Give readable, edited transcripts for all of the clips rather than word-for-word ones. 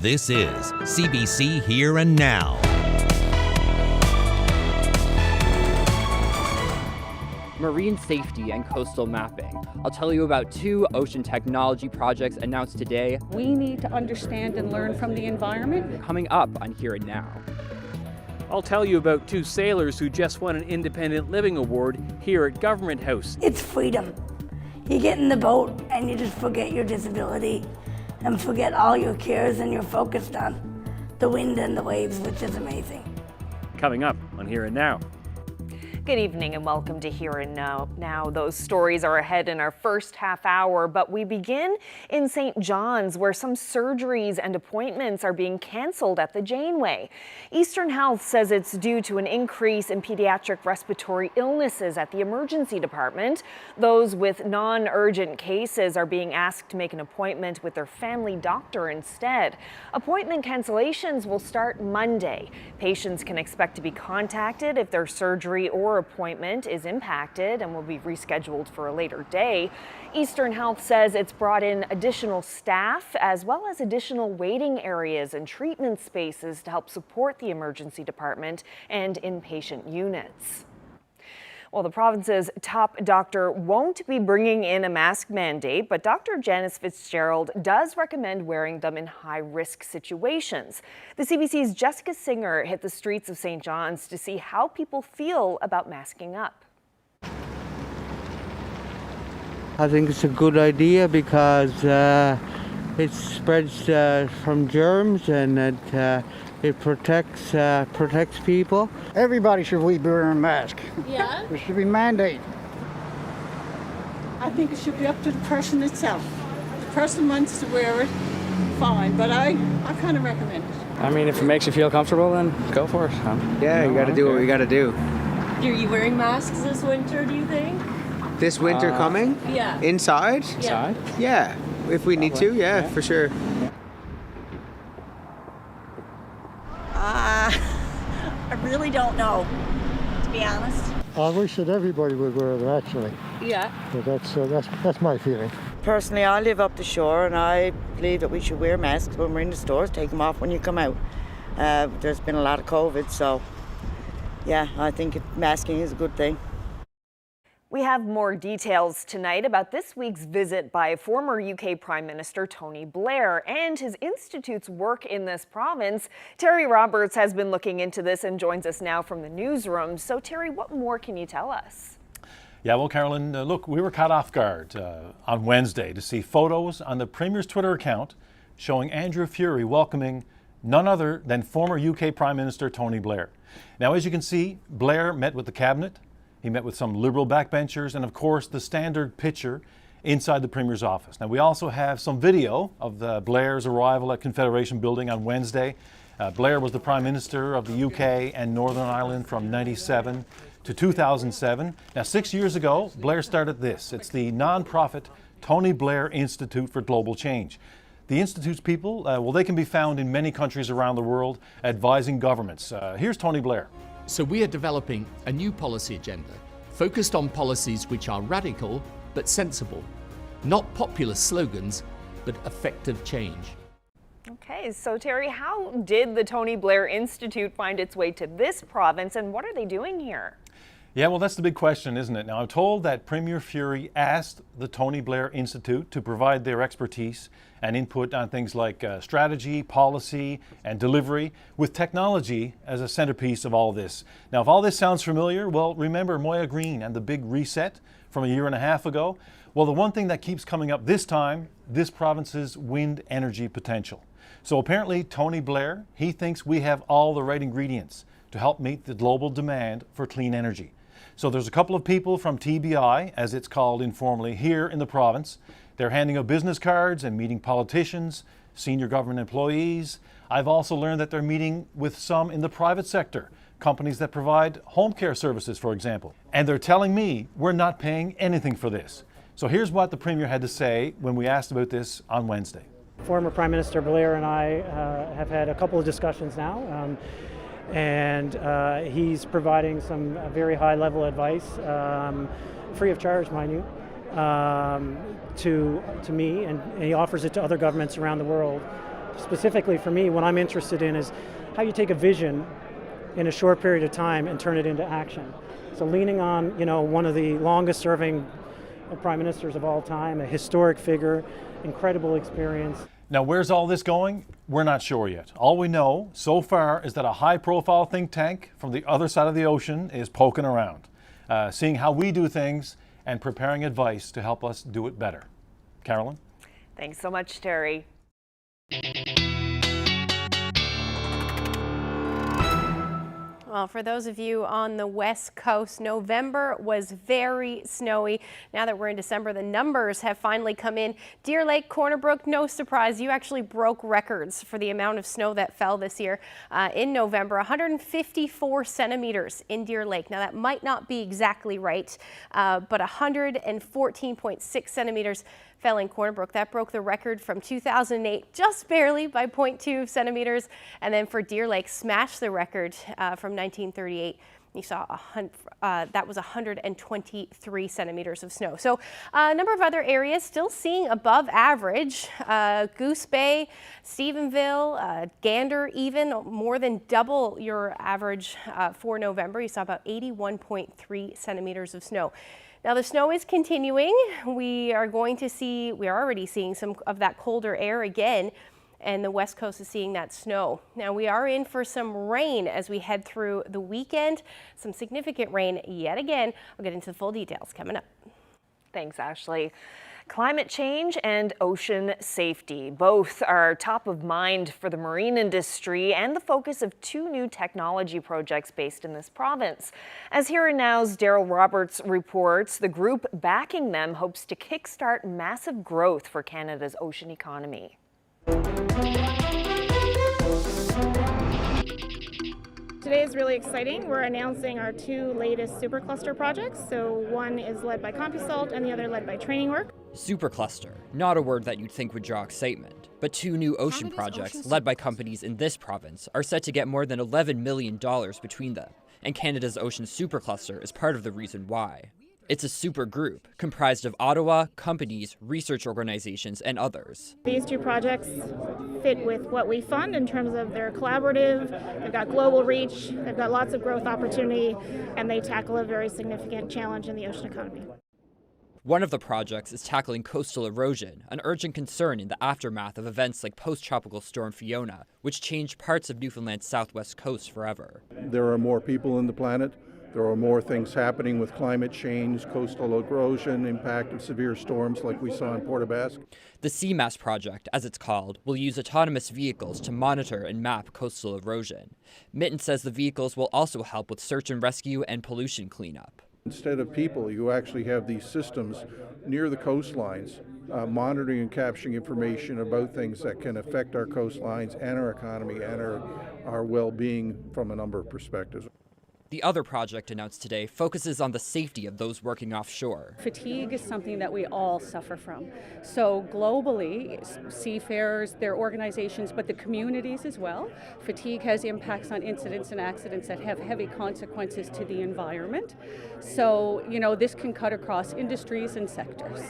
This is CBC Here and Now. Marine safety and coastal mapping. I'll tell you about two ocean technology projects announced today. We need to understand and learn from the environment. Coming up on Here and Now. I'll tell you about two sailors who just won an Independent Living Award here at Government House. It's freedom. You get in the boat and you just forget your disability and forget all your cares, and you're focused on the wind and the waves, which is amazing. Coming up on Here and Now. Good evening and welcome to Here and Now. Those stories are ahead in our first half hour, but we begin in St. John's, where some surgeries and appointments are being cancelled at the Janeway. Eastern Health says it's due to an increase in pediatric respiratory illnesses at the emergency department. Those with non-urgent cases are being asked to make an appointment with their family doctor instead. Appointment cancellations will start Monday. Patients can expect to be contacted if their surgery or appointment is impacted and will be rescheduled for a later day. Eastern Health says it's brought in additional staff as well as additional waiting areas and treatment spaces to help support the emergency department and inpatient units. Well, the province's top doctor won't be bringing in a mask mandate, but Dr. Janice Fitzgerald does recommend wearing them in high-risk situations. The CBC's Jessica Singer hit the streets of St. John's to see how people feel about masking up. I think it's a good idea because it spreads from germs, and it protects people. Everybody should be wearing a mask. Yeah? There should be mandate. I think it should be up to the person itself. If the person wants to wear it, fine, but I kind of recommend it. I mean, if it makes you feel comfortable, then go for it. Yeah, you gotta do what we gotta do. Are you wearing masks this winter, do you think? This winter coming? Yeah. Inside? Inside? Yeah, if we need to, yeah, for sure. I really don't know, to be honest. I wish that everybody would wear them, actually. Yeah. But that's my feeling. Personally, I live up the shore, and I believe that we should wear masks when we're in the stores. Take them off when you come out. There's been a lot of COVID, so yeah, I think masking is a good thing. We have more details tonight about this week's visit by former UK Prime Minister Tony Blair and his institute's work in this province. Terry Roberts has been looking into this and joins us now from the newsroom. So Terry, what more can you tell us? Yeah, well, Carolyn, look, we were caught off guard on Wednesday to see photos on the Premier's Twitter account showing Andrew Furey welcoming none other than former UK Prime Minister Tony Blair. Now, as you can see, Blair met with the Cabinet. He met with some Liberal backbenchers and, of course, the standard picture inside the Premier's office. Now, we also have some video of Blair's arrival at Confederation Building on Wednesday. Blair was the Prime Minister of the UK and Northern Ireland from 1997 to 2007. Now, 6 years ago, Blair started this. It's the non-profit Tony Blair Institute for Global Change. The Institute's people, they can be found in many countries around the world advising governments. Here's Tony Blair. So we are developing a new policy agenda focused on policies which are radical but sensible, not populist slogans, but effective change. Okay, so Terry, how did the Tony Blair Institute find its way to this province, and what are they doing here? Yeah, well, that's the big question, isn't it? Now, I'm told that Premier Furey asked the Tony Blair Institute to provide their expertise and input on things like strategy, policy, and delivery, with technology as a centerpiece of all this. Now, if all this sounds familiar, well, remember Moya Green and the big reset from a year and a half ago? Well, the one thing that keeps coming up this time, this province's wind energy potential. So apparently, Tony Blair, he thinks we have all the right ingredients to help meet the global demand for clean energy. So there's a couple of people from TBI, as it's called informally, here in the province. They're handing out business cards and meeting politicians, senior government employees. I've also learned that they're meeting with some in the private sector, companies that provide home care services, for example. And they're telling me we're not paying anything for this. So here's what the Premier had to say when we asked about this on Wednesday. Former Prime Minister Blair and I have had a couple of discussions now. And he's providing some very high-level advice, free of charge, mind you, to me, and he offers it to other governments around the world specifically for me, what I'm interested in is how you take a vision in a short period of time and turn it into action. So leaning on, one of the longest serving prime ministers of all time, a historic figure, incredible experience. Now, where's all this going? We're not sure yet. All we know so far is that a high-profile think tank from the other side of the ocean is poking around, seeing how we do things and preparing advice to help us do it better. Carolyn? Thanks so much, Terry. Well, for those of you on the West Coast, November was very snowy. Now that we're in December, the numbers have finally come in. Deer Lake, Corner Brook, no surprise, you actually broke records for the amount of snow that fell this year in November. 154 centimeters in Deer Lake. Now that might not be exactly right, but 114.6 centimeters fell in Corner Brook. That broke the record from 2008, just barely by 0.2 centimeters. And then for Deer Lake, smashed the record from 1938. You saw that was 123 centimeters of snow. So a number of other areas still seeing above average. Goose Bay, Stephenville, Gander even more than double your average for November. You saw about 81.3 centimeters of snow. Now the snow is continuing. We are already seeing some of that colder air again, and the West Coast is seeing that snow. Now we are in for some rain as we head through the weekend, some significant rain yet again. I'll get into the full details coming up. Thanks, Ashley. Climate change and ocean safety, both are top of mind for the marine industry and the focus of two new technology projects based in this province. As Here and Now's Daryl Roberts reports, the group backing them hopes to kickstart massive growth for Canada's ocean economy. Today is really exciting. We're announcing our two latest supercluster projects. So one is led by CompuSalt and the other led by Training Work. Supercluster, not a word that you'd think would draw excitement, but two new ocean projects led by companies in this province are set to get more than $11 million between them, and Canada's Ocean Supercluster is part of the reason why. It's a super group comprised of Ottawa, companies, research organizations, and others. These two projects fit with what we fund in terms of their collaborative, they've got global reach, they've got lots of growth opportunity, and they tackle a very significant challenge in the ocean economy. One of the projects is tackling coastal erosion, an urgent concern in the aftermath of events like post-tropical storm Fiona, which changed parts of Newfoundland's southwest coast forever. There are more people on the planet. There are more things happening with climate change, coastal erosion, impact of severe storms like we saw in Port aux Basques. The CMAS project, as it's called, will use autonomous vehicles to monitor and map coastal erosion. Mitten says the vehicles will also help with search and rescue and pollution cleanup. Instead of people, you actually have these systems near the coastlines monitoring and capturing information about things that can affect our coastlines and our economy and our well-being from a number of perspectives. The other project announced today focuses on the safety of those working offshore. Fatigue is something that we all suffer from. So globally, seafarers, their organizations, but the communities as well, fatigue has impacts on incidents and accidents that have heavy consequences to the environment. So, this can cut across industries and sectors.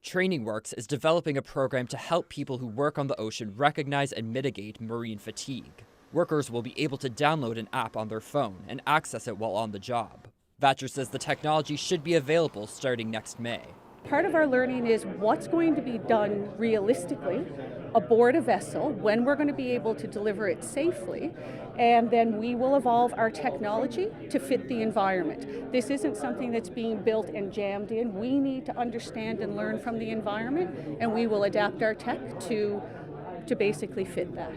Training Works is developing a program to help people who work on the ocean recognize and mitigate marine fatigue. Workers will be able to download an app on their phone and access it while on the job. Vatcher says the technology should be available starting next May. Part of our learning is what's going to be done realistically aboard a vessel, when we're going to be able to deliver it safely, and then we will evolve our technology to fit the environment. This isn't something that's being built and jammed in. We need to understand and learn from the environment, and we will adapt our tech to basically fit that.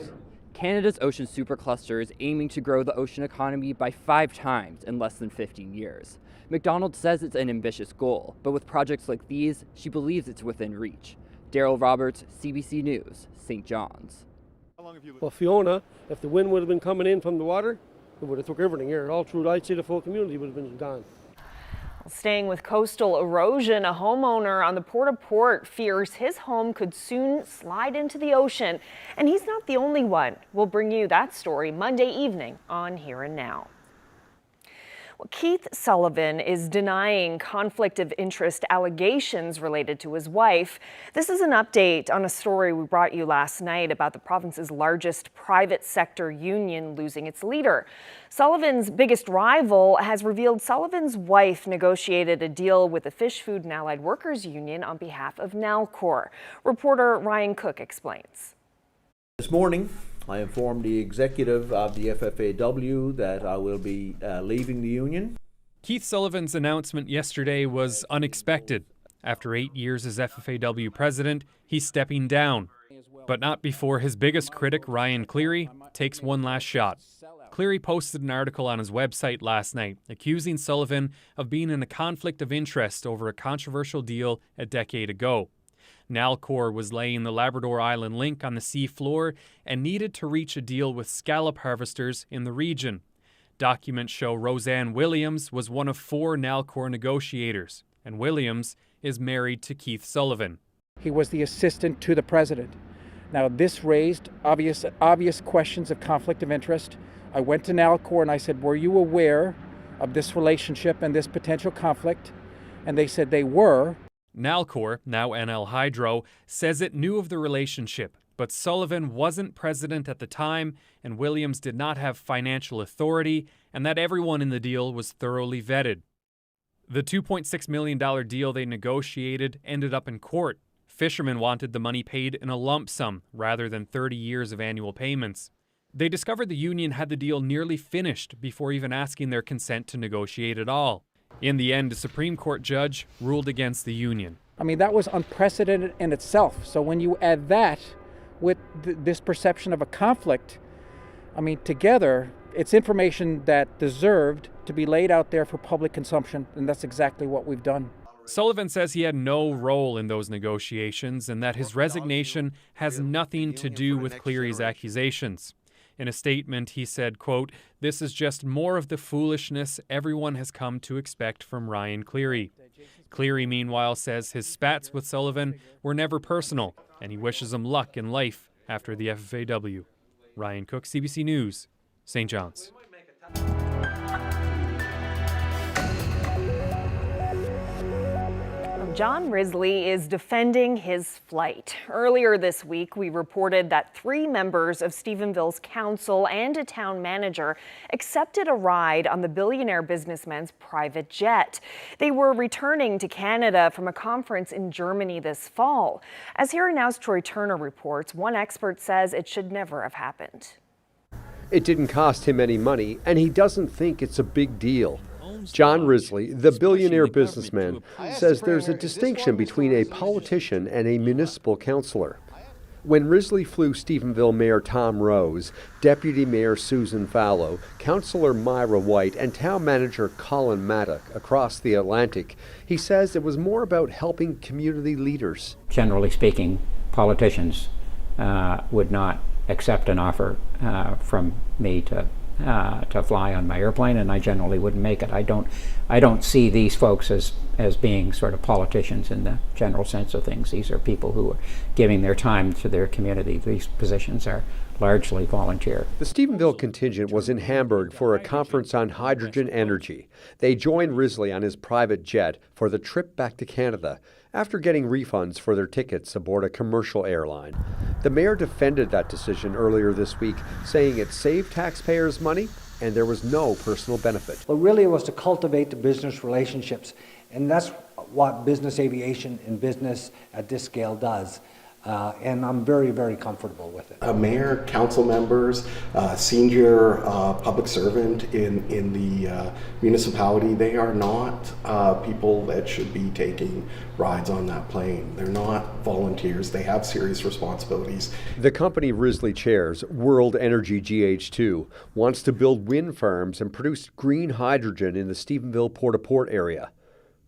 Canada's Ocean Supercluster is aiming to grow the ocean economy by 5 times in less than 15 years. McDonald says it's an ambitious goal, but with projects like these, she believes it's within reach. Daryl Roberts, CBC News, St. John's. Well, Fiona, if the wind would have been coming in from the water, it would have took everything here. All through, I'd say the full community would have been gone. Staying with coastal erosion, a homeowner on the Port-au-Port fears his home could soon slide into the ocean. And he's not the only one. We'll bring you that story Monday evening on Here and Now. Well, Keith Sullivan is denying conflict of interest allegations related to his wife. This is an update on a story we brought you last night about the province's largest private sector union losing its leader. Sullivan's biggest rival has revealed Sullivan's wife negotiated a deal with the Fish, Food and Allied Workers Union on behalf of Nalcor. Reporter Ryan Cook explains. This morning, I informed the executive of the FFAW that I will be leaving the union. Keith Sullivan's announcement yesterday was unexpected. After 8 years as FFAW president, he's stepping down. But not before his biggest critic, Ryan Cleary, takes one last shot. Cleary posted an article on his website last night accusing Sullivan of being in a conflict of interest over a controversial deal a decade ago. Nalcor was laying the Labrador Island link on the sea floor and needed to reach a deal with scallop harvesters in the region. Documents show Roseanne Williams was one of 4 Nalcor negotiators, and Williams is married to Keith Sullivan. He was the assistant to the president. Now, this raised obvious questions of conflict of interest. I went to Nalcor and I said, were you aware of this relationship and this potential conflict? And they said they were. Nalcor, now NL Hydro, says it knew of the relationship, but Sullivan wasn't president at the time and Williams did not have financial authority, and that everyone in the deal was thoroughly vetted. The $2.6 million deal they negotiated ended up in court. Fishermen wanted the money paid in a lump sum rather than 30 years of annual payments. They discovered the union had the deal nearly finished before even asking their consent to negotiate at all. In the end, a Supreme Court judge ruled against the union. I mean, that was unprecedented in itself. So when you add that with this perception of a conflict, I mean, together, it's information that deserved to be laid out there for public consumption, and that's exactly what we've done. Sullivan says he had no role in those negotiations and that his resignation has nothing to do with Cleary's accusations. In a statement, he said, quote, "This is just more of the foolishness everyone has come to expect from Ryan Cleary." Cleary, meanwhile, says his spats with Sullivan were never personal, and he wishes him luck in life after the FFAW. Ryan Cook, CBC News, St. John's. John Risley is defending his flight. Earlier this week, we reported that 3 members of Stephenville's council and a town manager accepted a ride on the billionaire businessman's private jet. They were returning to Canada from a conference in Germany this fall. As Here and Now's Troy Turner reports, one expert says it should never have happened. It didn't cost him any money, and he doesn't think it's a big deal. John Risley, the billionaire businessman, says there's a distinction between a politician and a municipal councillor. When Risley flew Stephenville Mayor Tom Rose, Deputy Mayor Susan Fallow, Councillor Myra White, and Town Manager Colin Maddock across the Atlantic, he says it was more about helping community leaders. Generally speaking, politicians would not accept an offer from me to fly on my airplane, and I generally wouldn't make it. I don't see these folks as being sort of politicians in the general sense of things. These are people who are giving their time to their community. These positions are largely volunteer. The Stephenville contingent was in Hamburg for a conference on hydrogen energy. They joined Risley on his private jet for the trip back to Canada after getting refunds for their tickets aboard a commercial airline. The mayor defended that decision earlier this week, saying it saved taxpayers money and there was no personal benefit. But really it was to cultivate the business relationships, and that's what business aviation and business at this scale does. And I'm very, very comfortable with it. A mayor, council members, senior public servant in the municipality, they are not people that should be taking rides on that plane. They're not volunteers. They have serious responsibilities. The company Risley chairs, World Energy GH2, wants to build wind farms and produce green hydrogen in the Stephenville Port-au-Port area.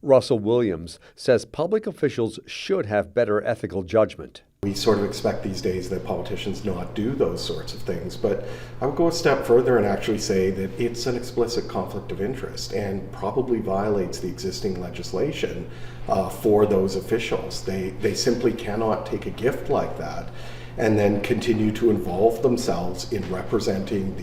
Russell Williams says public officials should have better ethical judgment. We sort of expect these days that politicians not do those sorts of things, but I would go a step further and actually say that it's an explicit conflict of interest and probably violates the existing legislation for those officials. They simply cannot take a gift like that and then continue to involve themselves in representing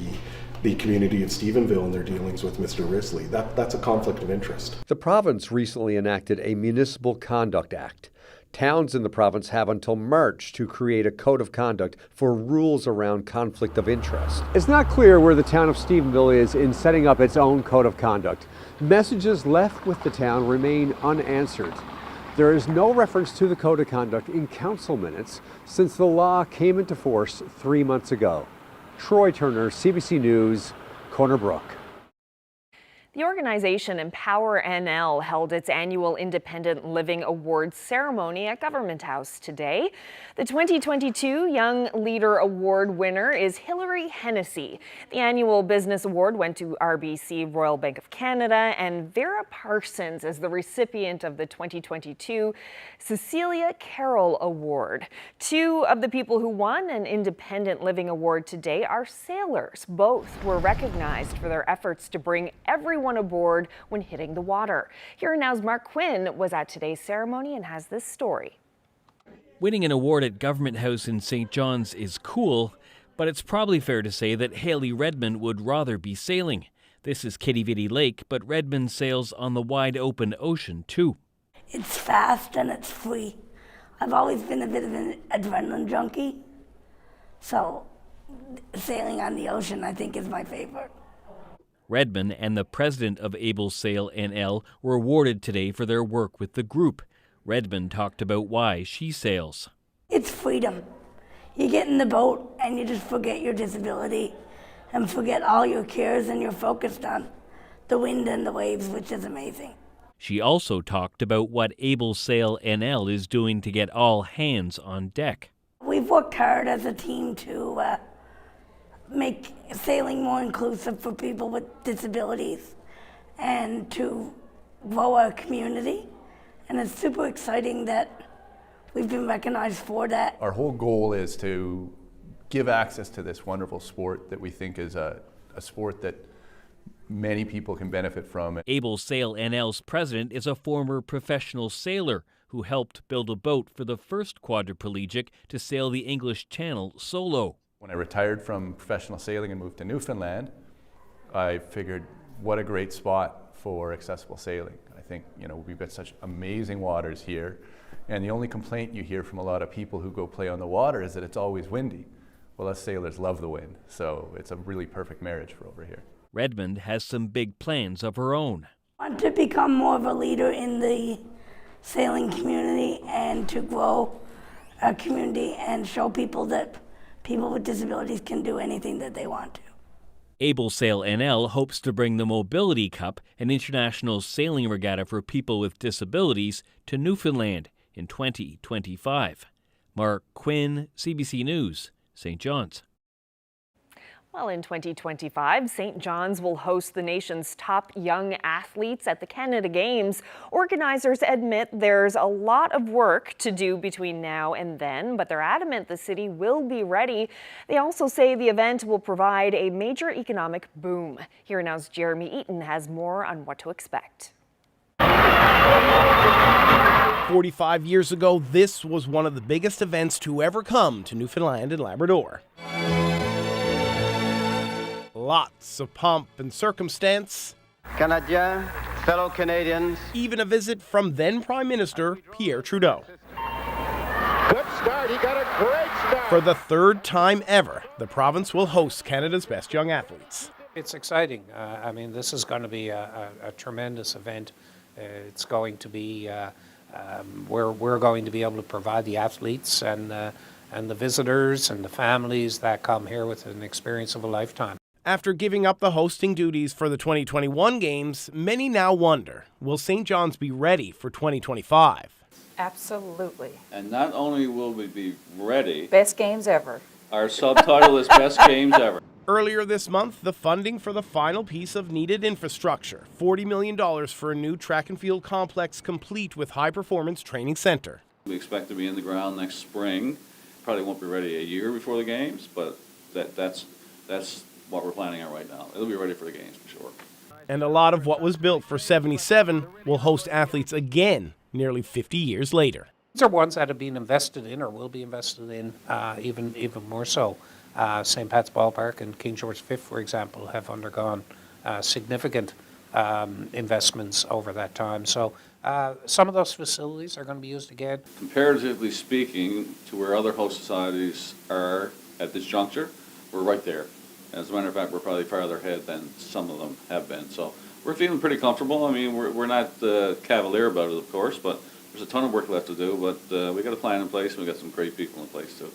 the community of Stephenville in their dealings with Mr. Risley. That's a conflict of interest. The province recently enacted a Municipal Conduct Act. Towns in the province have until March to create a code of conduct for rules around conflict of interest. It's not clear where the town of Stephenville is in setting up its own code of conduct. Messages left with the town remain unanswered. There is no reference to the code of conduct in council minutes since the law came into force 3 months ago. Troy Turner, CBC News, Corner Brook. The organization Empower NL held its annual Independent Living Awards ceremony at Government House today. The 2022 Young Leader Award winner is Hilary Hennessy. The annual business award went to RBC Royal Bank of Canada, and Vera Parsons is the recipient of the 2022 Cecilia Carroll Award. Two of the people who won an Independent Living Award today are sailors. Both were recognized for their efforts to bring everyone aboard when hitting the water. Here Now's Mark Quinn was at today's ceremony and has this story. Winning an award at Government House in St. John's is cool, but it's probably fair to say that Hayley Redmond would rather be sailing. This is Kitty Vitty Lake, but Redmond sails on the wide open ocean too. It's fast and it's free. I've always been a bit of an adrenaline junkie, so sailing on the ocean I think is my favorite. Redmond and the president of Able Sail NL were awarded today for their work with the group. Redmond talked about why she sails. It's freedom. You get in the boat and you just forget your disability and forget all your cares, and you're focused on the wind and the waves, which is amazing. She also talked about what Able Sail NL is doing to get all hands on deck. We've worked hard as a team to make sailing more inclusive for people with disabilities and to grow our community. And it's super exciting that we've been recognized for that. Our whole goal is to give access to this wonderful sport that we think is a sport that many people can benefit from. Able Sail NL's president is a former professional sailor who helped build a boat for the first quadriplegic to sail the English Channel solo. When I retired from professional sailing and moved to Newfoundland, I figured what a great spot for accessible sailing. I think, we've got such amazing waters here, and the only complaint you hear from a lot of people who go play on the water is that it's always windy. Well, us sailors love the wind, so it's a really perfect marriage for over here. Redmond has some big plans of her own. I want to become more of a leader in the sailing community and to grow a community and show people that people with disabilities can do anything that they want to. Able Sail NL hopes to bring the Mobility Cup, an international sailing regatta for people with disabilities, to Newfoundland in 2025. Mark Quinn, CBC News, St. John's. Well, in 2025, St. John's will host the nation's top young athletes at the Canada Games. Organizers admit there's a lot of work to do between now and then, but they're adamant the city will be ready. They also say the event will provide a major economic boom. Here Now's Jeremy Eaton has more on what to expect. 45 years ago, this was one of the biggest events to ever come to Newfoundland and Labrador. Lots of pomp and circumstance. Canadiens, fellow Canadians. Even a visit from then Prime Minister Pierre Trudeau. Good start, he got a great start. For the third time ever, the province will host Canada's best young athletes. It's exciting. This is going to be a tremendous event. It's going to be, we're going to be able to provide the athletes and the visitors and the families that come here with an experience of a lifetime. After giving up the hosting duties for the 2021 games, many now wonder, will St. John's be ready for 2025? Absolutely. And not only will we be ready, best games ever. Our subtitle is Best Games Ever. Earlier this month, the funding for the final piece of needed infrastructure, $40 million for a new track and field complex complete with high-performance training center. We expect to be in the ground next spring. Probably won't be ready a year before the games, but that's what we're planning on right now. It'll be ready for the games for sure. And a lot of what was built for 77 will host athletes again nearly 50 years later. These are ones that have been invested in or will be invested in even more so. St. Pat's Ballpark and King George V, for example, have undergone significant investments over that time. So some of those facilities are going to be used again. Comparatively speaking to where other host societies are at this juncture, we're right there. As a matter of fact, we're probably farther ahead than some of them have been. So we're feeling pretty comfortable. I mean, we're not cavalier about it, of course, but there's a ton of work left to do. But we got a plan in place, and we got some great people in place too.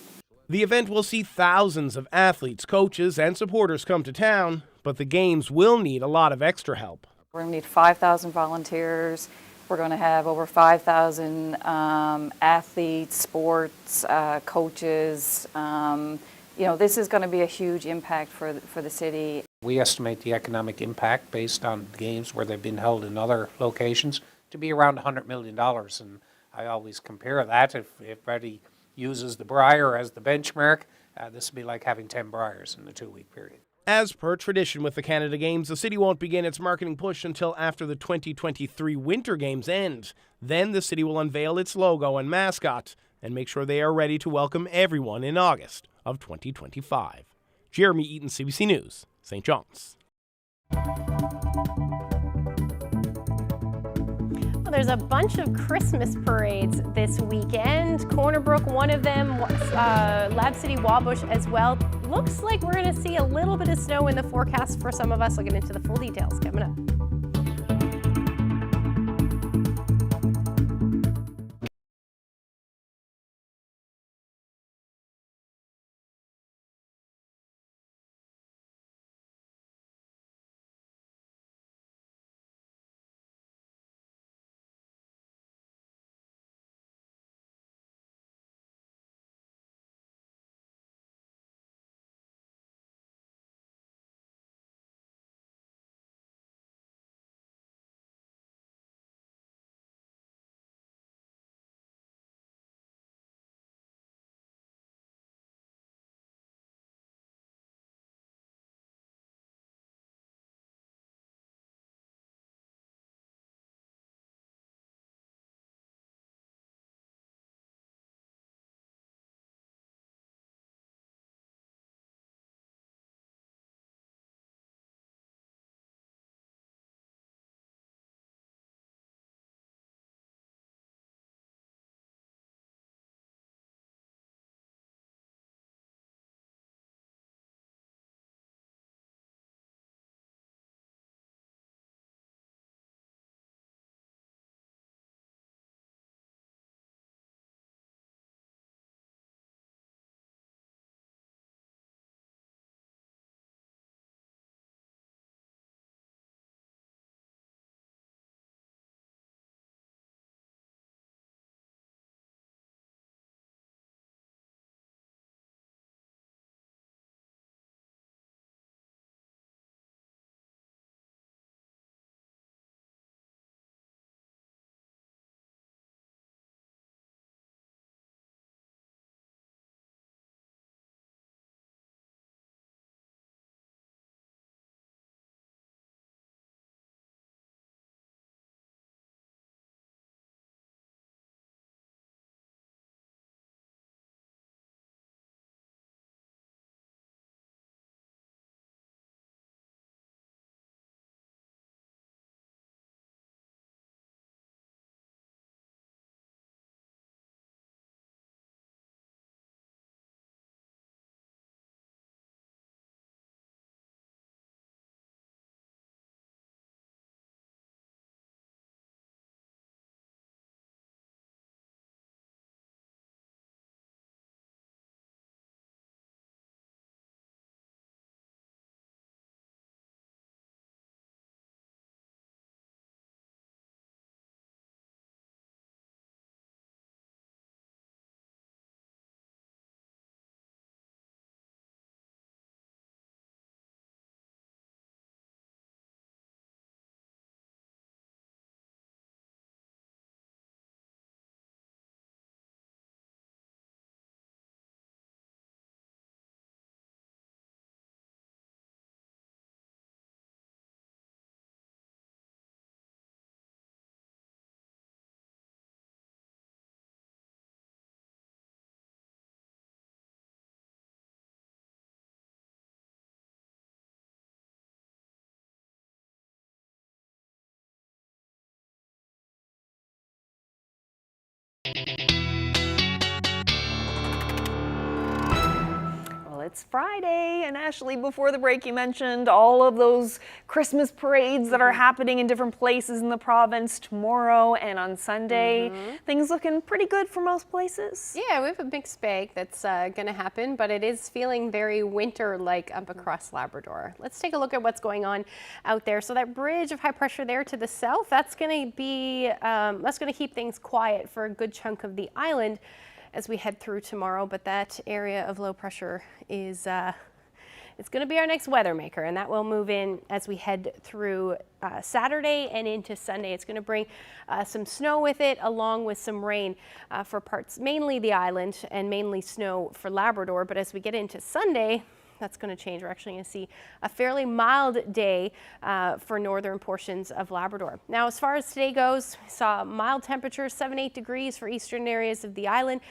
The event will see thousands of athletes, coaches, and supporters come to town, but the games will need a lot of extra help. We're going to need 5,000 volunteers. We're going to have over 5,000 athletes, sports, coaches. This is going to be a huge impact for the city. We estimate the economic impact based on games where they've been held in other locations to be around $100 million. And I always compare that, if everybody uses the Briar as the benchmark, this would be like having 10 Briars in a 2-week period. As per tradition with the Canada Games, the city won't begin its marketing push until after the 2023 Winter Games end. Then the city will unveil its logo and mascot and make sure they are ready to welcome everyone in August of 2025. Jeremy Eaton, CBC News, St. John's. There's a bunch of Christmas parades this weekend. Corner Brook, one of them, Lab City, Wabush as well. Looks like we're going to see a little bit of snow in the forecast for some of us. Looking into the full details coming up. it's Friday, and Ashley, before the break you mentioned all of those Christmas parades that are happening in different places in the province tomorrow and on Sunday. Things looking pretty good for most places. Yeah, we have a mixed bag that's going to happen, but it is feeling very winter-like up across Labrador. Let's take a look at what's going on out there. So that bridge of high pressure there to the south, that's going to be that's going to keep things quiet for a good chunk of the island as we head through tomorrow, but that area of low pressure is it's going to be our next weather maker, and that will move in as we head through Saturday and into Sunday. It's going to bring some snow with it, along with some rain for parts, mainly the island, and mainly snow for Labrador. But as we get into Sunday, that's going to change. We're actually going to see a fairly mild day for northern portions of Labrador. Now, as far as today goes, we saw mild temperatures, 7-8 degrees for eastern areas of the island.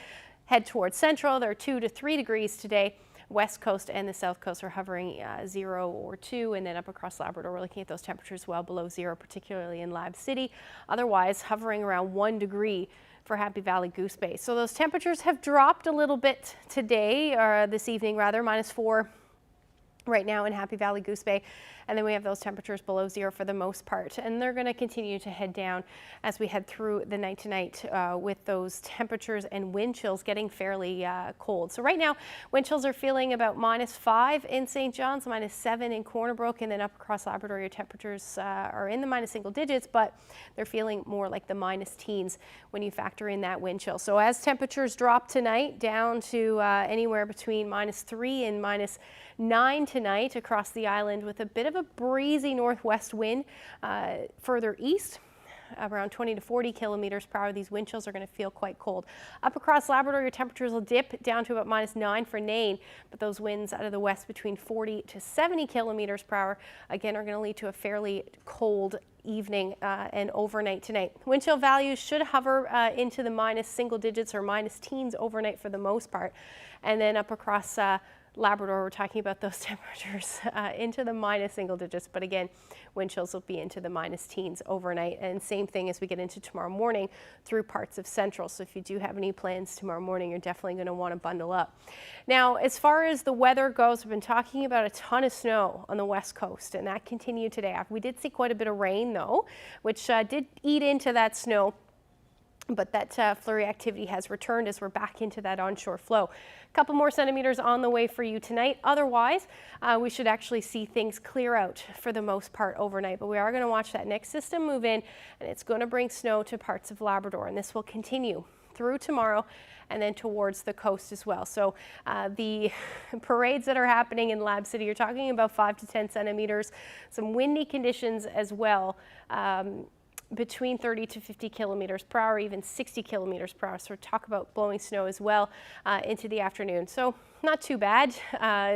Head towards central, there are 2 to 3 degrees today. West coast and the south coast are hovering 0 or 2, and then up across Labrador, we're looking at those temperatures well below 0, particularly in Lab City. Otherwise, hovering around 1 degree for Happy Valley Goose Bay. So those temperatures have dropped a little bit today, or this evening rather, -4 right now in Happy Valley Goose Bay, and then we have those temperatures below 0 for the most part, and they're going to continue to head down as we head through the night tonight with those temperatures and wind chills getting fairly cold. So right now wind chills are feeling about -5 in St. John's, -7 in Corner Brook, and then up across Labrador your temperatures are in the minus single digits, but they're feeling more like the minus teens when you factor in that wind chill. So as temperatures drop tonight down to anywhere between -3 and -9 tonight across the island, with a bit of a breezy northwest wind further east, around 20 to 40 kilometers per hour. These wind chills are going to feel quite cold. Up across Labrador, your temperatures will dip down to about -9 for Nain, but those winds out of the west between 40 to 70 kilometers per hour, again, are going to lead to a fairly cold evening and overnight tonight. Wind chill values should hover into the minus single digits or minus teens overnight for the most part. And then up across Labrador, we're talking about those temperatures into the minus single digits, but again, wind chills will be into the minus teens overnight, and same thing as we get into tomorrow morning through parts of central. So if you do have any plans tomorrow morning, you're definitely going to want to bundle up. Now, as far as the weather goes, we've been talking about a ton of snow on the west coast, and that continued today. We did see quite a bit of rain though, which did eat into that snow, but that flurry activity has returned as we're back into that onshore flow. A couple more centimeters on the way for you tonight. Otherwise, we should actually see things clear out for the most part overnight, but we are going to watch that next system move in, and it's going to bring snow to parts of Labrador, and this will continue through tomorrow and then towards the coast as well. So the parades that are happening in Lab City, you're talking about 5 to 10 centimeters, some windy conditions as well. Between 30 to 50 kilometers per hour, even 60 kilometers per hour. So talk about blowing snow as well into the afternoon. So not too bad,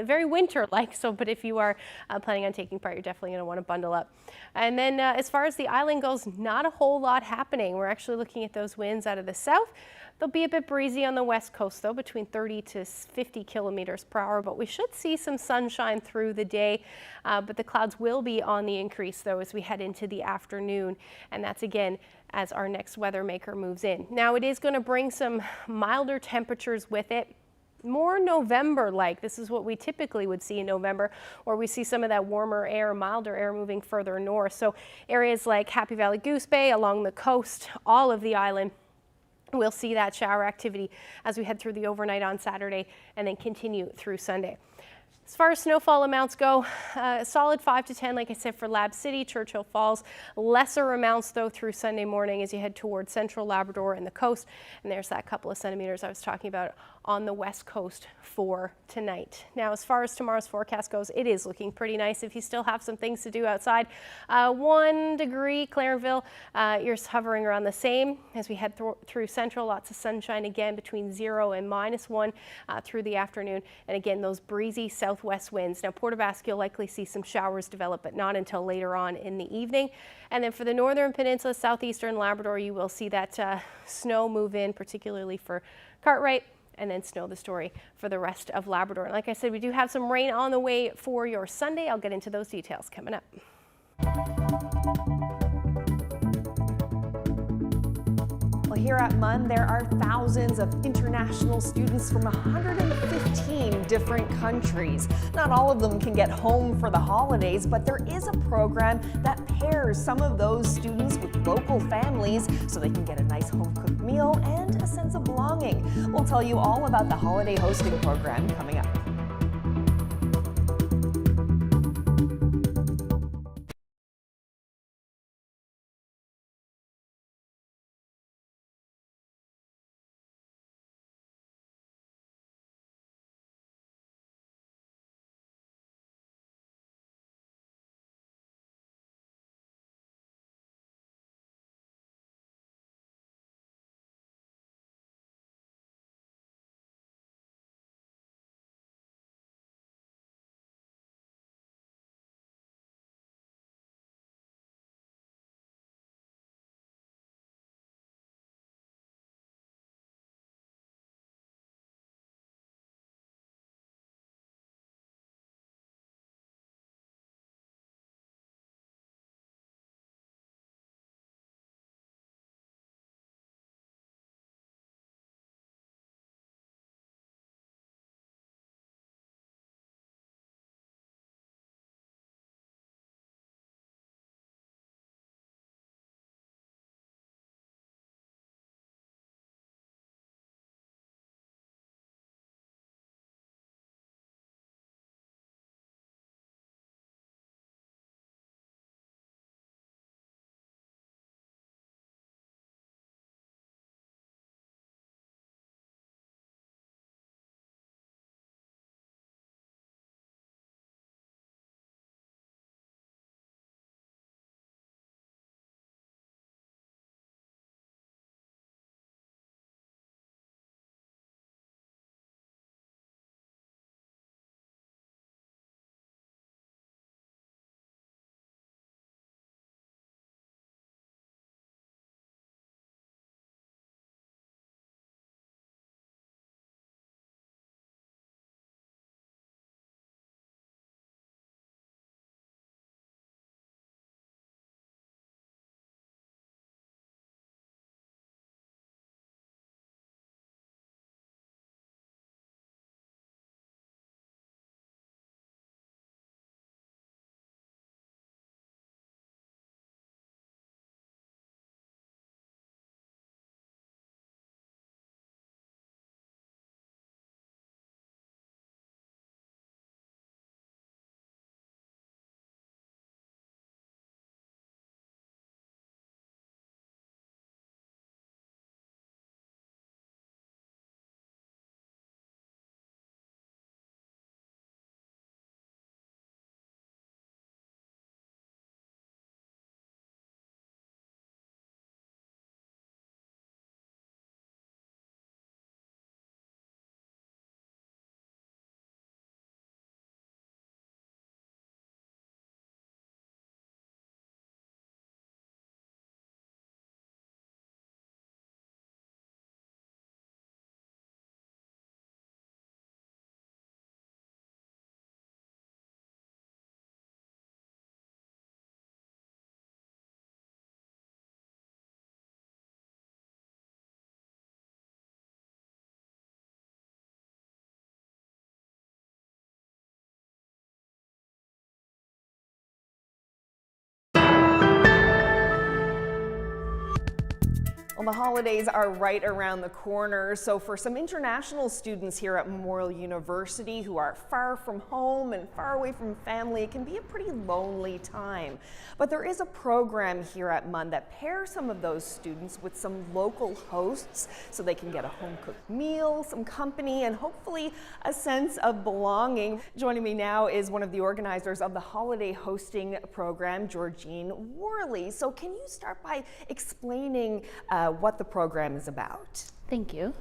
very winter-like. So, but if you are planning on taking part, you're definitely going to want to bundle up. And then as far as the island goes, not a whole lot happening. We're actually looking at those winds out of the south. They'll be a bit breezy on the west coast though, between 30 to 50 kilometers per hour, but we should see some sunshine through the day. But the clouds will be on the increase though as we head into the afternoon, and that's again as our next weather maker moves in. Now it is going to bring some milder temperatures with it. More November-like. This is what we typically would see in November, or we see some of that warmer air, milder air moving further north. So areas like Happy Valley Goose Bay, along the coast, all of the island, we'll see that shower activity as we head through the overnight on Saturday and then continue through Sunday. As far as snowfall amounts go, solid 5 to 10, like I said, for Lab City, Churchill Falls. Lesser amounts, though, through Sunday morning as you head towards central Labrador and the coast. And there's that couple of centimeters I was talking about on the west coast for tonight. Now, as far as tomorrow's forecast goes, it is looking pretty nice if you still have some things to do outside. 1 degree, Clarenville, you're hovering around the same as we head through central. Lots of sunshine again between 0 and -1 through the afternoon. And again, those breezy southwest winds. Now, Port aux Basques, you'll likely see some showers develop, but not until later on in the evening. And then for the northern peninsula, southeastern Labrador, you will see that snow move in, particularly for Cartwright, and then snow the story for the rest of Labrador. And like I said, we do have some rain on the way for your Sunday. I'll get into those details coming up. Well, here at MUN, there are thousands of international students from 115 different countries. Not all of them can get home for the holidays, but there is a program that pairs some of those students with local families so they can get a nice home-cooked meal and a sense of belonging. We'll tell you all about the holiday hosting program coming up. Well, the holidays are right around the corner, so for some international students here at Memorial University who are far from home and far away from family, it can be a pretty lonely time. But there is a program here at MUN that pairs some of those students with some local hosts so they can get a home-cooked meal, some company, and hopefully a sense of belonging. Joining me now is one of the organizers of the holiday hosting program, Georgine Worley. So can you start by explaining what the program is about? Thank you.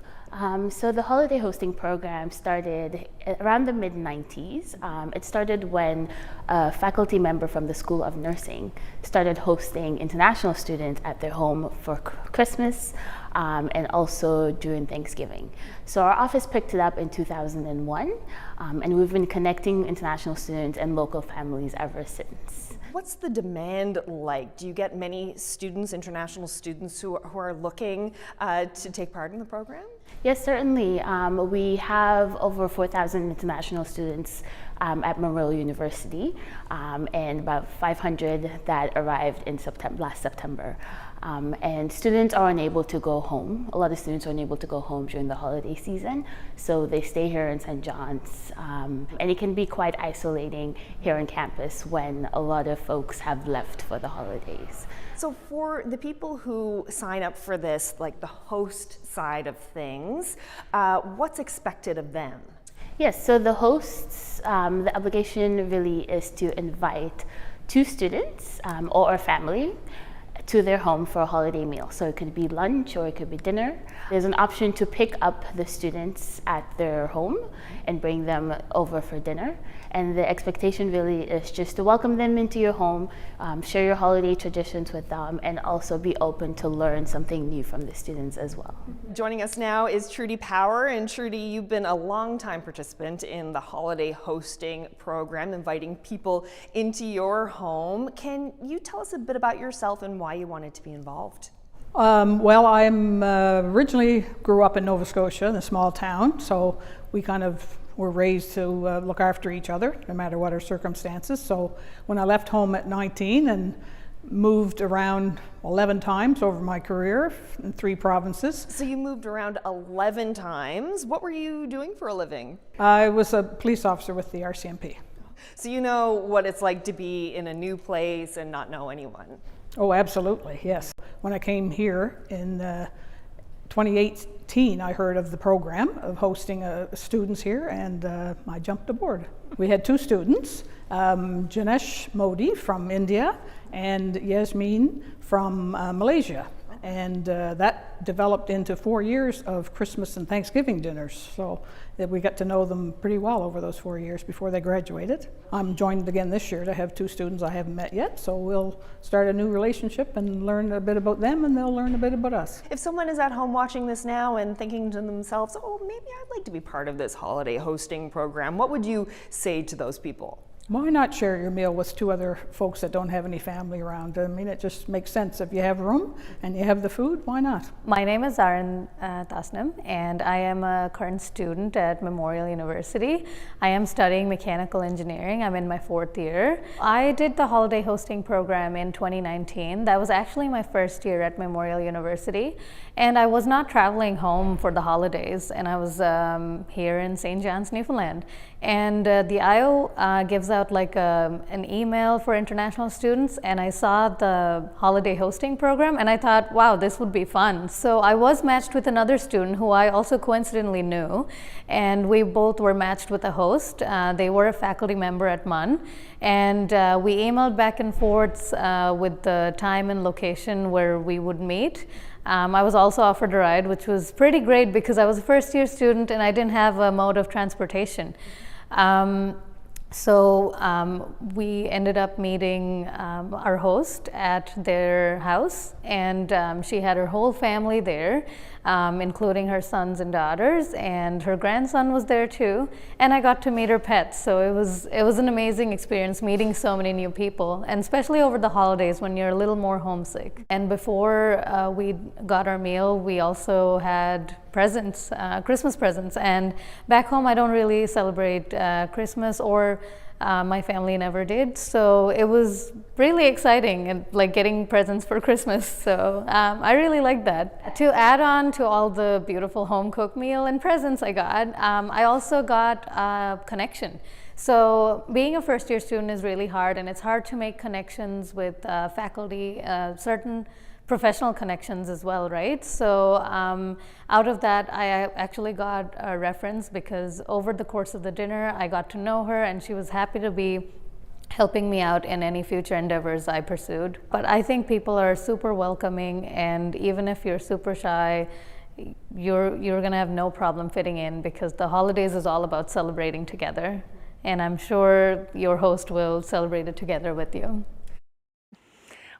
So the holiday hosting program started around the mid-90s. It started when a faculty member from the School of Nursing started hosting international students at their home for Christmas and also during Thanksgiving. So our office picked it up in 2001 and we've been connecting international students and local families ever since. What's the demand like? Do you get many students, international students, who are looking to take part in the program? Yes, certainly. We have over 4,000 international students at Memorial University, and about 500 that arrived in last September. And students are unable to go home. A lot of students are unable to go home during the holiday season, so they stay here in St. John's. And it can be quite isolating here on campus when a lot of folks have left for the holidays. So for the people who sign up for this, like the host side of things, what's expected of them? Yes, so the hosts, the obligation really is to invite 2 students or a family to their home for a holiday meal. So it could be lunch or it could be dinner. There's an option to pick up the students at their home and bring them over for dinner. And the expectation really is just to welcome them into your home, share your holiday traditions with them, and also be open to learn something new from the students as well. Joining us now is Trudy Power. And Trudy, you've been a long-time participant in the holiday hosting program, inviting people into your home. Can you tell us a bit about yourself and why you wanted to be involved? Well, I'm originally grew up in Nova Scotia, in a small town, so we kind of were raised to look after each other, no matter what our circumstances. So when I left home at 19 and moved around 11 times over my career in 3 provinces. So you moved around 11 times. What were you doing for a living? I was a police officer with the RCMP. So you know what it's like to be in a new place and not know anyone. Oh, absolutely, yes. When I came here in 2018, I heard of the program of hosting students here, and I jumped aboard. We had 2 students, Janesh Modi from India and Yasmin from Malaysia. And that developed into 4 years of Christmas and Thanksgiving dinners. So we got to know them pretty well over those 4 years before they graduated. I'm joined again this year to have 2 students I haven't met yet. So we'll start a new relationship and learn a bit about them, and they'll learn a bit about us. If someone is at home watching this now and thinking to themselves, oh, maybe I'd like to be part of this holiday hosting program, what would you say to those people? Why not share your meal with 2 other folks that don't have any family around? I mean, it just makes sense. If you have room and you have the food, why not? My name is Zarin Tasnim, and I am a current student at Memorial University. I am studying mechanical engineering. I'm in my 4th year. I did the holiday hosting program in 2019. That was actually my first year at Memorial University. And I was not traveling home for the holidays, and I was here in St. John's, Newfoundland. And the IO gives out like an email for international students, and I saw the holiday hosting program, and I thought, wow, this would be fun. So I was matched with another student who I also coincidentally knew, and we both were matched with a host. They were a faculty member at MUN, and we emailed back and forth with the time and location where we would meet. I was also offered a ride, which was pretty great because I was a first-year student and I didn't have a mode of transportation. So we ended up meeting our host at their house, and she had her whole family there, including her sons and daughters, and her grandson was there too, and I got to meet her pets. So it was an amazing experience meeting so many new people, and especially over the holidays when you're a little more homesick. And before we got our meal, we also had presents, Christmas presents, and back home I don't really celebrate Christmas, or my family never did, so it was really exciting, and like getting presents for Christmas. So I really liked that. To add on to all the beautiful home cooked meal and presents I got, I also got a connection. So being a first year student is really hard, and it's hard to make connections with faculty, certain professional connections as well, right? So out of that, I actually got a reference because over the course of the dinner, I got to know her, and she was happy to be helping me out in any future endeavors I pursued. But I think people are super welcoming, and even if you're super shy, you're gonna have no problem fitting in, because the holidays is all about celebrating together. And I'm sure your host will celebrate it together with you.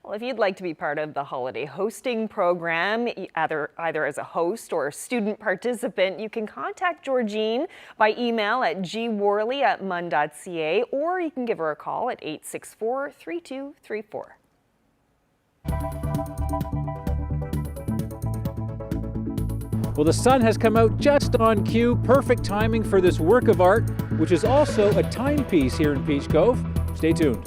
Well, if you'd like to be part of the holiday hosting program, either as a host or a student participant, you can contact Georgine by email at gworley@mun.ca, or you can give her a call at 864-3234. Well, the sun has come out just on cue. Perfect timing for this work of art, which is also a timepiece here in Peach Cove. Stay tuned.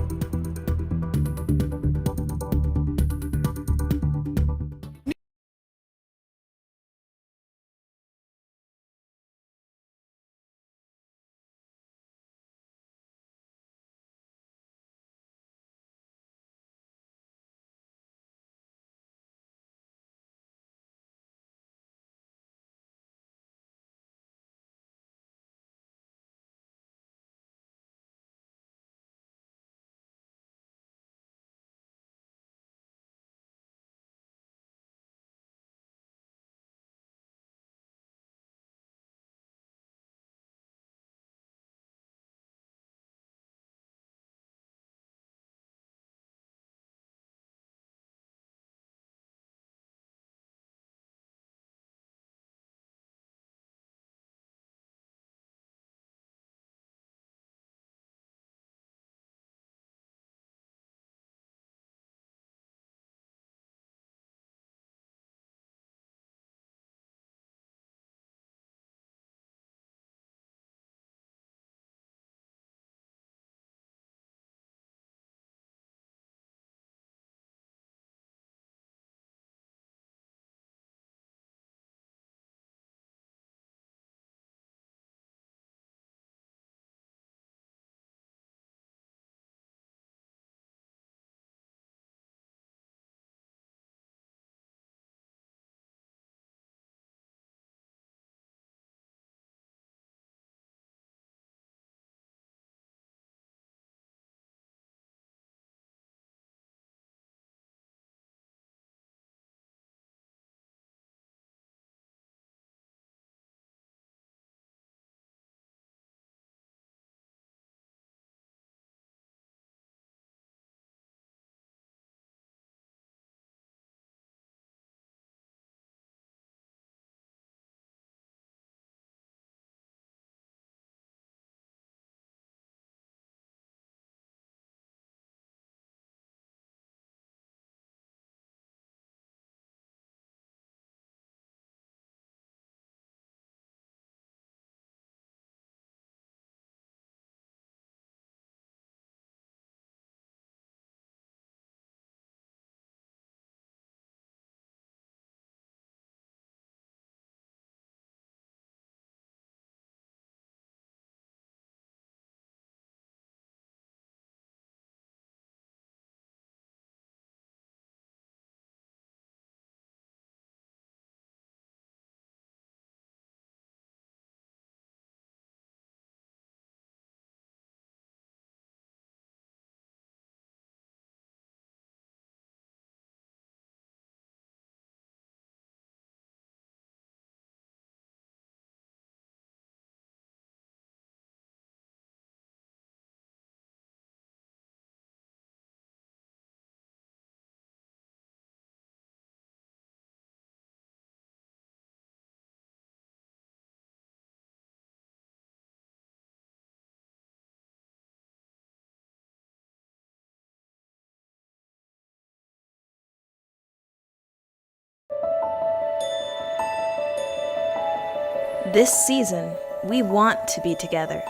This season, we want to be together,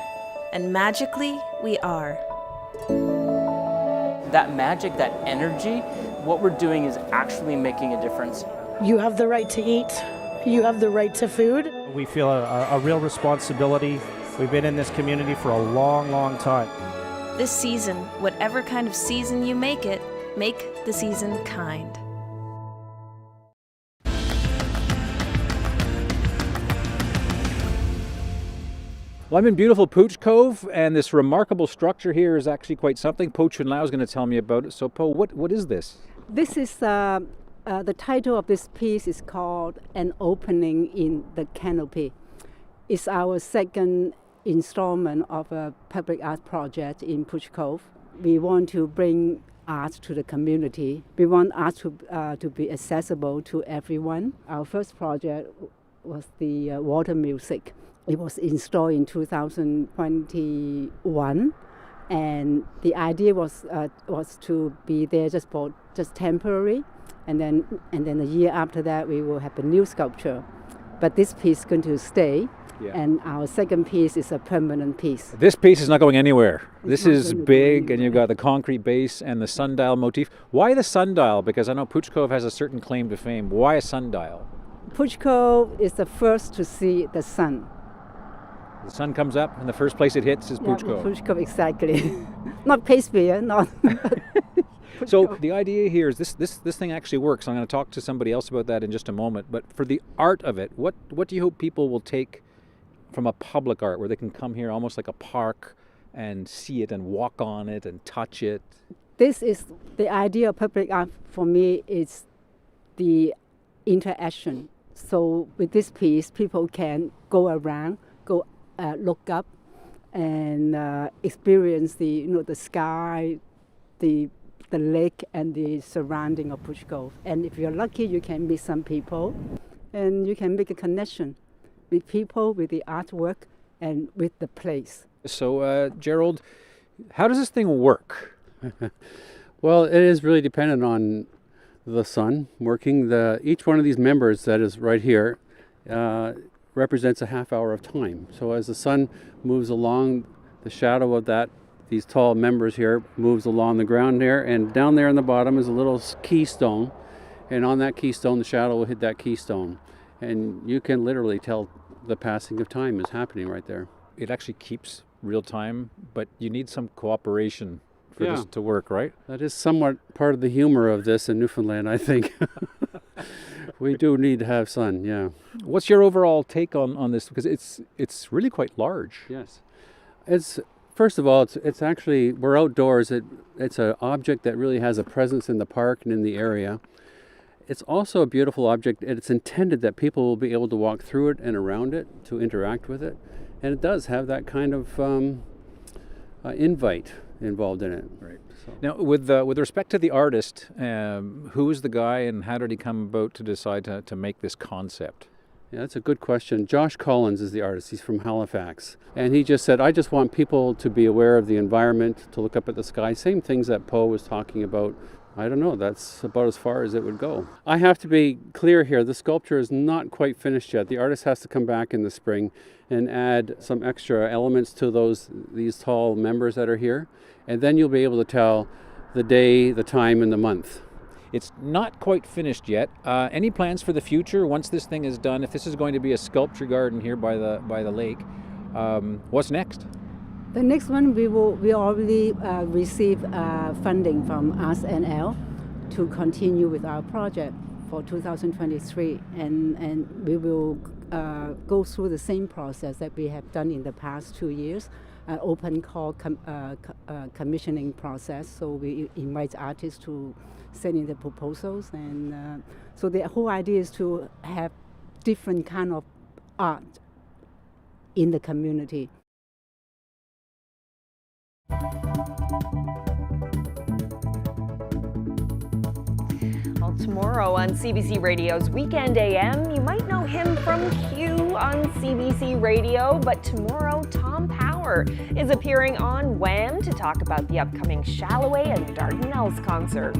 and magically, we are. That magic, that energy, what we're doing is actually making a difference. You have the right to eat. You have the right to food. We feel a real responsibility. We've been in this community for a long, long time. This season, whatever kind of season you make it, make the season kind. Well, I'm in beautiful Pooch Cove, and this remarkable structure here is actually quite something. Po Chun Lau is going to tell me about it. So, Po, what is this? This is the title of this piece is called An Opening in the Canopy. It's our second installment of a public art project in Pooch Cove. We want to bring art to the community. We want art to be accessible to everyone. Our first project was the water music. It was installed in 2021, and the idea was to be there just temporary, and then a year after that we will have a new sculpture. But this piece is going to stay. Yeah. And our second piece is a permanent piece. This piece is not going anywhere. This is big, and you've got the concrete base and the sundial motif. Why the sundial? Because I know Pooch Cove has a certain claim to fame. Why a sundial? Pooch Cove is the first to see the sun. The sun comes up, and the first place it hits is Pooch Cove. Pooch Cove, exactly. Not Pastry, not. So the idea here is this thing actually works. I'm going to talk to somebody else about that in just a moment. But for the art of it, what do you hope people will take from a public art, where they can come here almost like a park and see it and walk on it and touch it? This is the idea of public art for me, is the interaction. So with this piece, people can go around, look up, and experience the sky, the lake, and the surrounding of Pooch Cove. And if you're lucky, you can meet some people, and you can make a connection with people, with the artwork, and with the place. So, Gerald, how does this thing work? Well, it is really dependent on the sun working. Each one of these members that is right here represents a half hour of time. So as the sun moves along, the shadow of these tall members here moves along the ground there, and down there in the bottom is a little keystone, and on that keystone the shadow will hit that keystone, and you can literally tell the passing of time is happening right there. It actually keeps real time, but you need some cooperation for this to work, right? That is somewhat part of the humor of this in Newfoundland, I think. We do need to have sun, yeah. What's your overall take on this? Because it's really quite large. Yes. First of all, it's actually, we're outdoors. It's an object that really has a presence in the park and in the area. It's also a beautiful object, and it's intended that people will be able to walk through it and around it to interact with it. And it does have that kind of invite involved in it. Right. So. Now, with respect to the artist, who is the guy, and how did he come about to decide to make this concept? Yeah, that's a good question. Josh Collins is the artist. He's from Halifax. And he just said, I just want people to be aware of the environment, to look up at the sky. Same things that Poe was talking about. I don't know, that's about as far as it would go. I have to be clear here, the sculpture is not quite finished yet. The artist has to come back in the spring and add some extra elements to these tall members that are here. And then you'll be able to tell the day, the time, and the month. It's not quite finished yet. Any plans for the future once this thing is done? If this is going to be a sculpture garden here by the lake, what's next? The next one, we already receive funding from RSNL to continue with our project for 2023, and we will go through the same process that we have done in the past 2 years, an open call commissioning process. So we invite artists to send in the proposals, and so the whole idea is to have different kind of art in the community. Well, tomorrow on CBC Radio's Weekend AM, you might know him from Q on CBC Radio, but tomorrow Tom Power is appearing on Wham to talk about the upcoming Shalloway and Dardanelles concert.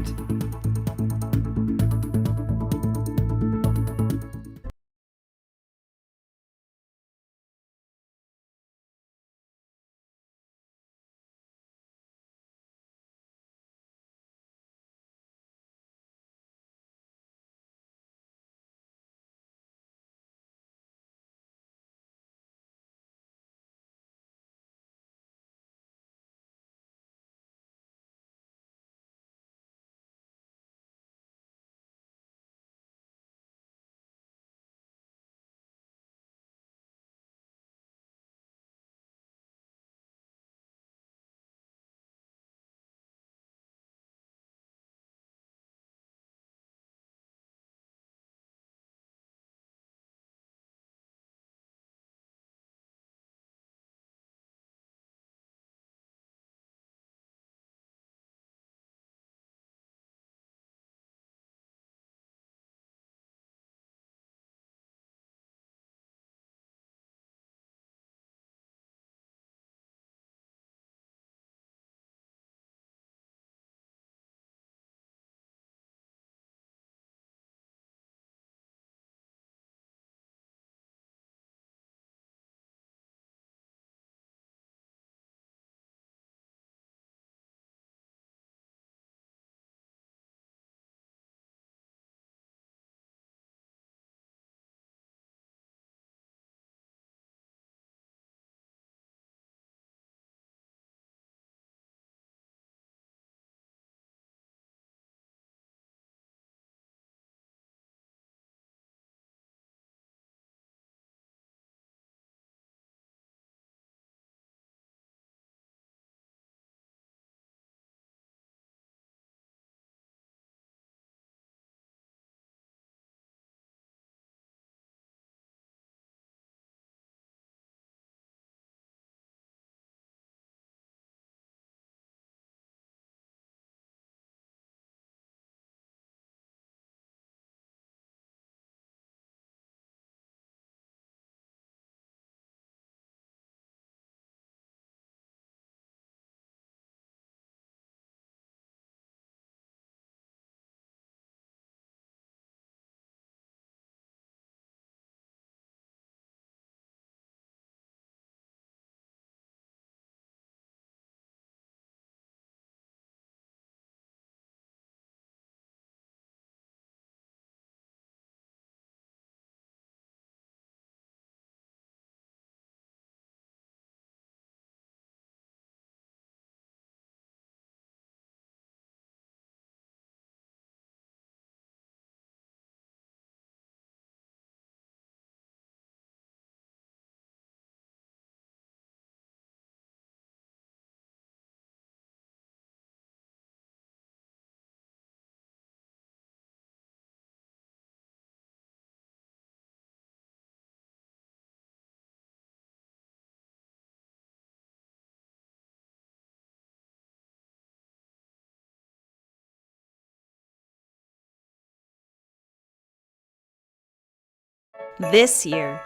This year,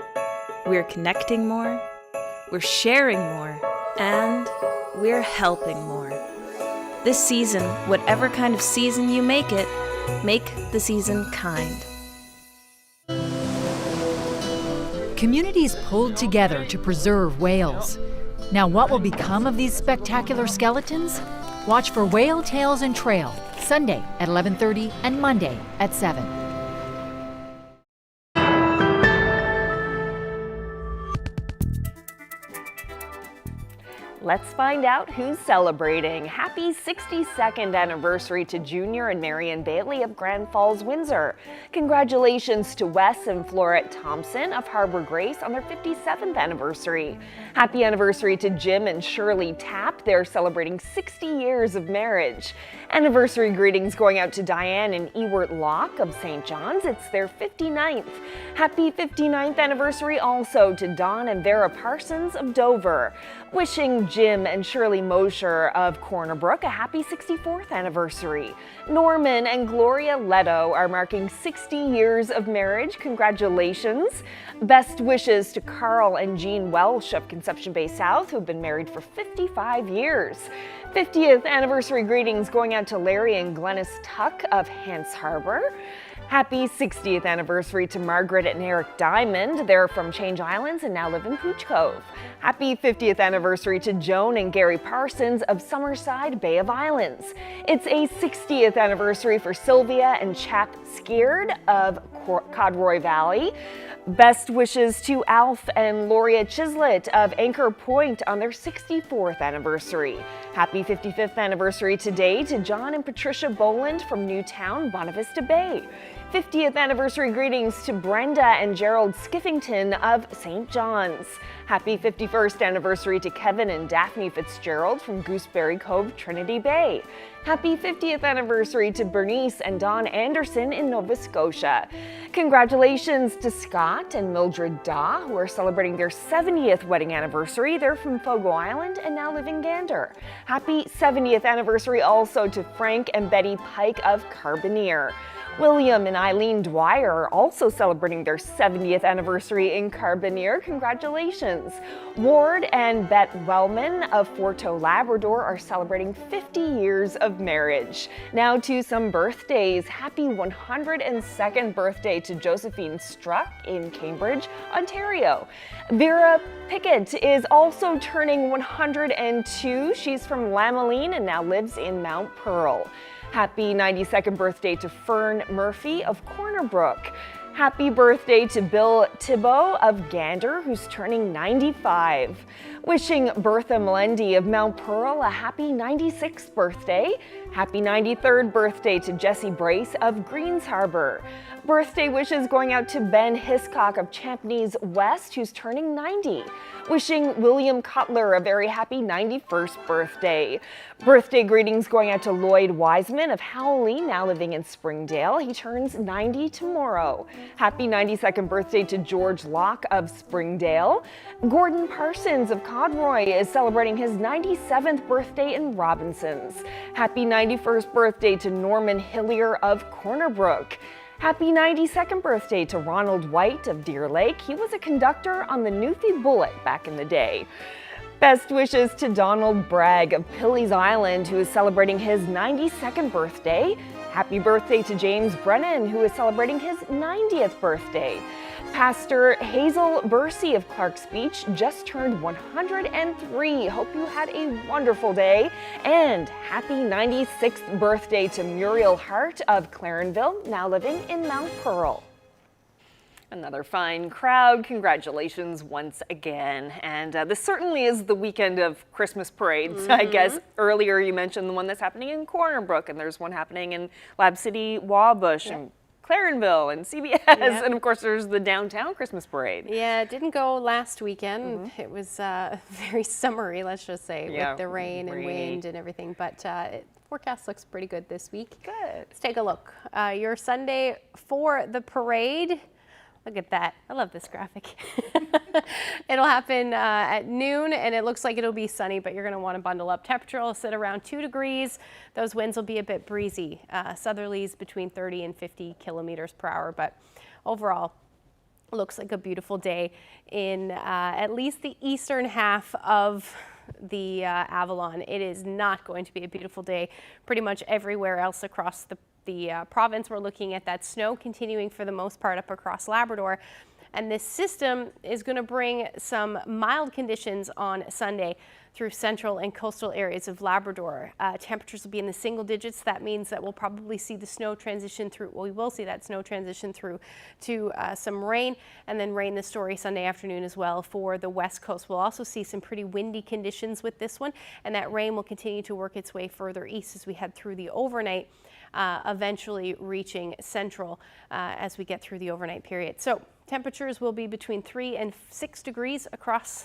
we're connecting more, we're sharing more, and we're helping more. This season, whatever kind of season you make it, make the season kind. Communities pulled together to preserve whales. Now what will become of these spectacular skeletons? Watch for Whale Tales and Trail, Sunday at 11:30 and Monday at 7. Let's find out who's celebrating. Happy 62nd anniversary to Junior and Marion Bailey of Grand Falls, Windsor. Congratulations to Wes and Florette Thompson of Harbor Grace on their 57th anniversary. Happy anniversary to Jim and Shirley Tapp. They're celebrating 60 years of marriage. Anniversary greetings going out to Diane and Ewart Locke of St. John's. It's their 59th. Happy 59th anniversary also to Don and Vera Parsons of Dover. Wishing Jim and Shirley Mosher of Corner Brook a happy 64th anniversary. Norman and Gloria Leto are marking 60 years of marriage. Congratulations. Best wishes to Carl and Jean Welsh of Conception Bay South, who've been married for 55 years. 50th anniversary greetings going out to Larry and Glennis Tuck of Hants Harbor. Happy 60th anniversary to Margaret and Eric Diamond. They're from Change Islands and now live in Pooch Cove. Happy 50th anniversary to Joan and Gary Parsons of Summerside Bay of Islands. It's a 60th anniversary for Sylvia and Chap Skeard of Codroy Valley. Best wishes to Alf and Loria Chislett of Anchor Point on their 64th anniversary. Happy 55th anniversary today to John and Patricia Boland from Newtown, Bonavista Bay. 50th anniversary greetings to Brenda and Gerald Skiffington of St. John's. Happy 51st anniversary to Kevin and Daphne Fitzgerald from Gooseberry Cove, Trinity Bay. Happy 50th anniversary to Bernice and Don Anderson in Nova Scotia. Congratulations to Scott and Mildred Daw, who are celebrating their 70th wedding anniversary. They're from Fogo Island and now live in Gander. Happy 70th anniversary also to Frank and Betty Pike of Carbonear. William and Eileen Dwyer are also celebrating their 70th anniversary in Carbonear. Congratulations. Ward and Bet Wellman of Forto, Labrador are celebrating 50 years of marriage. Now to some birthdays. Happy 102nd birthday to Josephine Struck in Cambridge, Ontario. Vera Pickett is also turning 102. She's from Lamoline and now lives in Mount Pearl. Happy 92nd birthday to Fern Murphy of Corner Brook. Happy birthday to Bill Thibault of Gander, who's turning 95. Wishing Bertha Melendi of Mount Pearl a happy 96th birthday. Happy 93rd birthday to Jessie Brace of Greens Harbor. Birthday wishes going out to Ben Hiscock of Champneys West, who's turning 90. Wishing William Cutler a very happy 91st birthday. Birthday greetings going out to Lloyd Wiseman of Howley, now living in Springdale. He turns 90 tomorrow. Happy 92nd birthday to George Locke of Springdale. Gordon Parsons of Codroy is celebrating his 97th birthday in Robinsons. Happy 91st birthday to Norman Hillier of Corner Brook. Happy 92nd birthday to Ronald White of Deer Lake. He was a conductor on the Newfie Bullet back in the day. Best wishes to Donald Bragg of Pilley's Island, who is celebrating his 92nd birthday. Happy birthday to James Brennan, who is celebrating his 90th birthday. Pastor Hazel Bursey of Clark's Beach just turned 103. Hope you had a wonderful day. And happy 96th birthday to Muriel Hart of Clarenville, now living in Mount Pearl. Another fine crowd. Congratulations once again. And this certainly is the weekend of Christmas parades. I guess earlier you mentioned the one that's happening in Corner Brook, and there's one happening in Lab City, Wabush, and Clarenville and CBS, and of course there's the downtown Christmas parade. Yeah, it didn't go last weekend. It was very summery, let's just say, with the rain and wind and everything, but forecast looks pretty good this week. Good. Let's take a look. Your Sunday for the parade. Look at that. I love this graphic. It'll happen at noon, and it looks like it'll be sunny, but you're going to want to bundle up. Temperature will sit around 2 degrees. Those winds will be a bit breezy. Southerlies between 30 and 50 kilometers per hour, but overall, looks like a beautiful day in at least the eastern half of the Avalon. It is not going to be a beautiful day pretty much everywhere else across the province. We're looking at that snow continuing for the most part up across Labrador. And this system is going to bring some mild conditions on Sunday through central and coastal areas of Labrador. Temperatures will be in the single digits. That means that we'll probably see the snow transition through, well, we will see that snow transition through to some rain, and then rain the story Sunday afternoon as well for the west coast. We'll also see some pretty windy conditions with this one, and that rain will continue to work its way further east as we head through the overnight, eventually reaching central as we get through the overnight period. So temperatures will be between 3 and 6 degrees across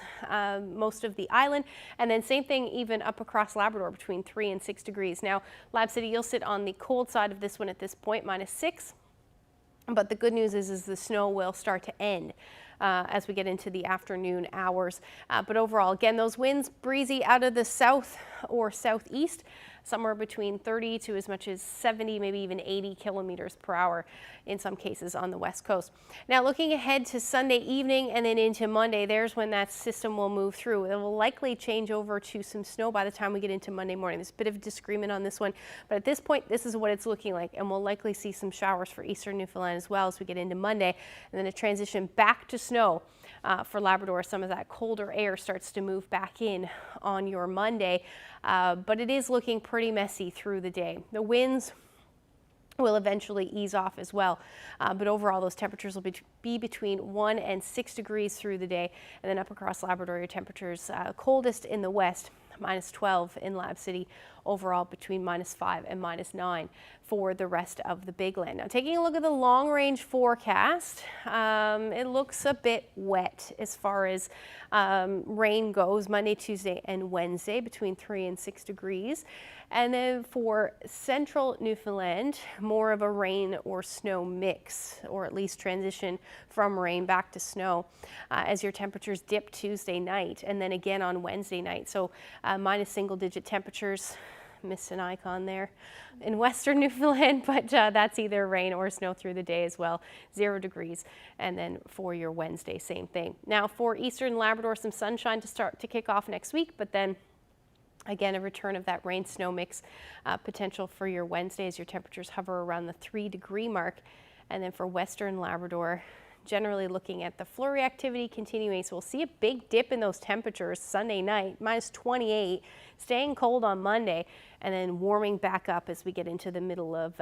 most of the island, and then same thing even up across Labrador, between 3 and 6 degrees. Now, Lab City, you'll sit on the cold side of this one at this point, -6. But the good news is the snow will start to end as we get into the afternoon hours. But overall, again, those winds breezy out of the south or southeast, somewhere between 30 to as much as 70, maybe even 80 kilometers per hour in some cases on the west coast. Now, looking ahead to Sunday evening and then into Monday, there's when that system will move through. It will likely change over to some snow by the time we get into Monday morning. There's a bit of a disagreement on this one, but at this point, this is what it's looking like, and we'll likely see some showers for eastern Newfoundland as well as we get into Monday, and then a transition back to snow for Labrador. Some of that colder air starts to move back in on your Monday, but it is looking pretty messy through the day. The winds will eventually ease off as well, but overall those temperatures will be between 1 and 6 degrees through the day, and then up across Labrador, your temperatures coldest in the west, -12 in Lab City, overall between -5 and -9 for the rest of the Big Land. Now, taking a look at the long range forecast, it looks a bit wet as far as rain goes Monday, Tuesday, and Wednesday between 3 and 6 degrees. And then for central Newfoundland, more of a rain or snow mix, or at least transition from rain back to snow as your temperatures dip Tuesday night and then again on Wednesday night. So minus single digit temperatures. Missed an icon there in western Newfoundland, but that's either rain or snow through the day as well, 0 degrees. And then for your Wednesday, same thing. Now for eastern Labrador, some sunshine to start to kick off next week, but then again, a return of that rain snow mix potential for your Wednesday as your temperatures hover around the 3 degree mark. And then for western Labrador, generally looking at the flurry activity continuing. So we'll see a big dip in those temperatures Sunday night, -28, staying cold on Monday, and then warming back up as we get into the middle of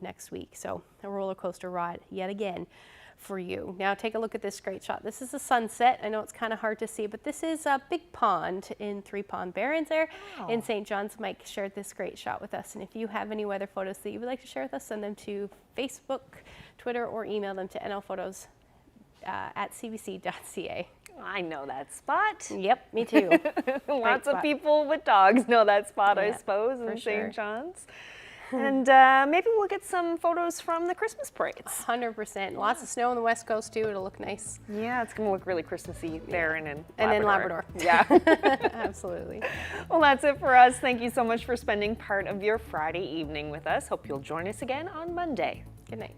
next week. So a roller coaster ride yet again for you. Now take a look at this great shot. This is a sunset. I know it's kind of hard to see, but this is a Big Pond in Three Pond Barrens there in St. John's. Mike shared this great shot with us, and if you have any weather photos that you would like to share with us, send them to Facebook, Twitter, or email them to nlphotos@cbc.ca. I know that spot. Yep, me too. Lots of people with dogs know that spot, I suppose, in St. John's. And maybe we'll get some photos from the Christmas parades. 100%. Lots of snow on the west coast too. It'll look nice. Yeah, it's going to look really Christmassy there and in Labrador. And in Labrador. Yeah. Absolutely. Well, that's it for us. Thank you so much for spending part of your Friday evening with us. Hope you'll join us again on Monday. Good night.